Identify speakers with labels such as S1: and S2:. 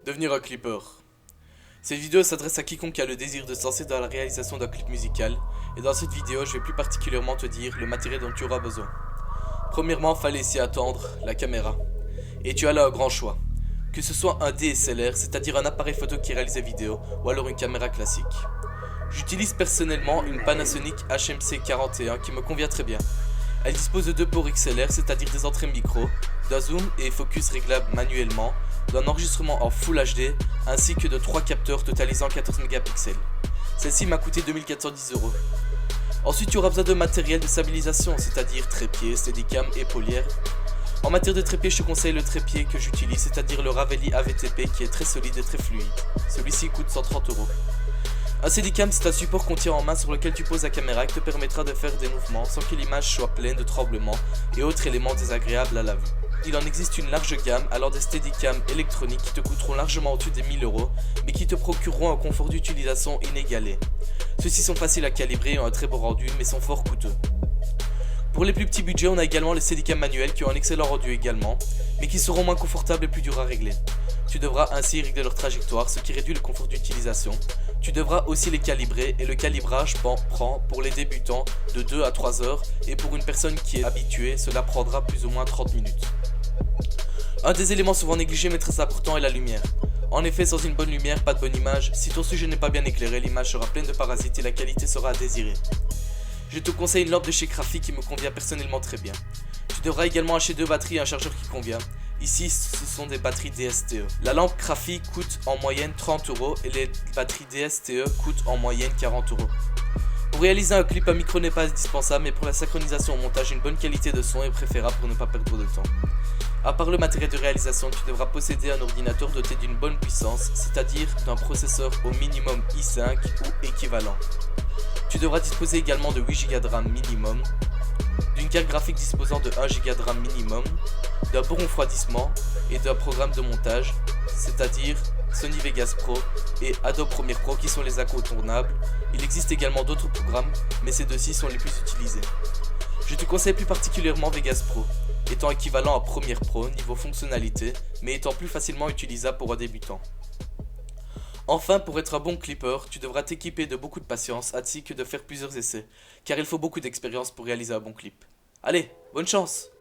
S1: Devenir un clipper. Cette vidéo s'adresse à quiconque a le désir de se lancer dans la réalisation d'un clip musical, et dans cette vidéo je vais plus particulièrement te dire le matériel dont tu auras besoin. Premièrement, fallait s'y attendre, la caméra. Et tu as là un grand choix. Que ce soit un DSLR, c'est-à-dire un appareil photo qui réalise des vidéos, ou alors une caméra classique. J'utilise personnellement une Panasonic HMC41 qui me convient très bien. Elle dispose de deux ports XLR, c'est-à-dire des entrées micro, d'un zoom et focus réglable manuellement, d'un enregistrement en Full HD, ainsi que de 3 capteurs totalisant 14 mégapixels. Celle-ci m'a coûté 2410 €. Ensuite, tu auras besoin de matériel de stabilisation, c'est-à-dire trépied, steadicam et polière. En matière de trépied, je te conseille le trépied que j'utilise, c'est-à-dire le Ravelli AVTP qui est très solide et très fluide. Celui-ci coûte 130 €. Un steadicam, c'est un support qu'on tient en main sur lequel tu poses la caméra qui te permettra de faire des mouvements sans que l'image soit pleine de tremblements et autres éléments désagréables à la vue. Il en existe une large gamme, alors des steadicams électroniques qui te coûteront largement au-dessus des 1000 €, mais qui te procureront un confort d'utilisation inégalé. Ceux-ci sont faciles à calibrer et ont un très bon rendu, mais sont fort coûteux. Pour les plus petits budgets, on a également les steadicams manuels qui ont un excellent rendu également, mais qui seront moins confortables et plus durs à régler. Tu devras ainsi régler leur trajectoire, ce qui réduit le confort d'utilisation. Tu devras aussi les calibrer et le calibrage prend pour les débutants de 2 à 3 heures et pour une personne qui est habituée, cela prendra plus ou moins 30 minutes. Un des éléments souvent négligés mais très important est la lumière. En effet, sans une bonne lumière, pas de bonne image. Si ton sujet n'est pas bien éclairé, l'image sera pleine de parasites et la qualité sera à désirer. Je te conseille une lampe de chez Crafy qui me convient personnellement très bien. Tu devras également acheter 2 batteries et un chargeur qui convient. Ici, ce sont des batteries DSTE. La lampe Crafy coûte en moyenne 30 € et les batteries DSTE coûtent en moyenne 40 €. Pour réaliser un clip, un micro n'est pas indispensable, mais pour la synchronisation au montage, une bonne qualité de son est préférable pour ne pas perdre de temps. À part le matériel de réalisation, tu devras posséder un ordinateur doté d'une bonne puissance, c'est-à-dire d'un processeur au minimum i5 ou équivalent. Tu devras disposer également de 8 Go de RAM minimum, d'une carte graphique disposant de 1 Go de RAM minimum, d'un bon refroidissement et d'un programme de montage, c'est-à-dire Sony Vegas Pro et Adobe Premiere Pro qui sont les incontournables. Il existe également d'autres programmes, mais ces deux-ci sont les plus utilisés. Je te conseille plus particulièrement Vegas Pro, étant équivalent à Premiere Pro niveau fonctionnalité, mais étant plus facilement utilisable pour un débutant. Enfin, pour être un bon clipper, tu devras t'équiper de beaucoup de patience ainsi que de faire plusieurs essais, car il faut beaucoup d'expérience pour réaliser un bon clip. Allez, bonne chance!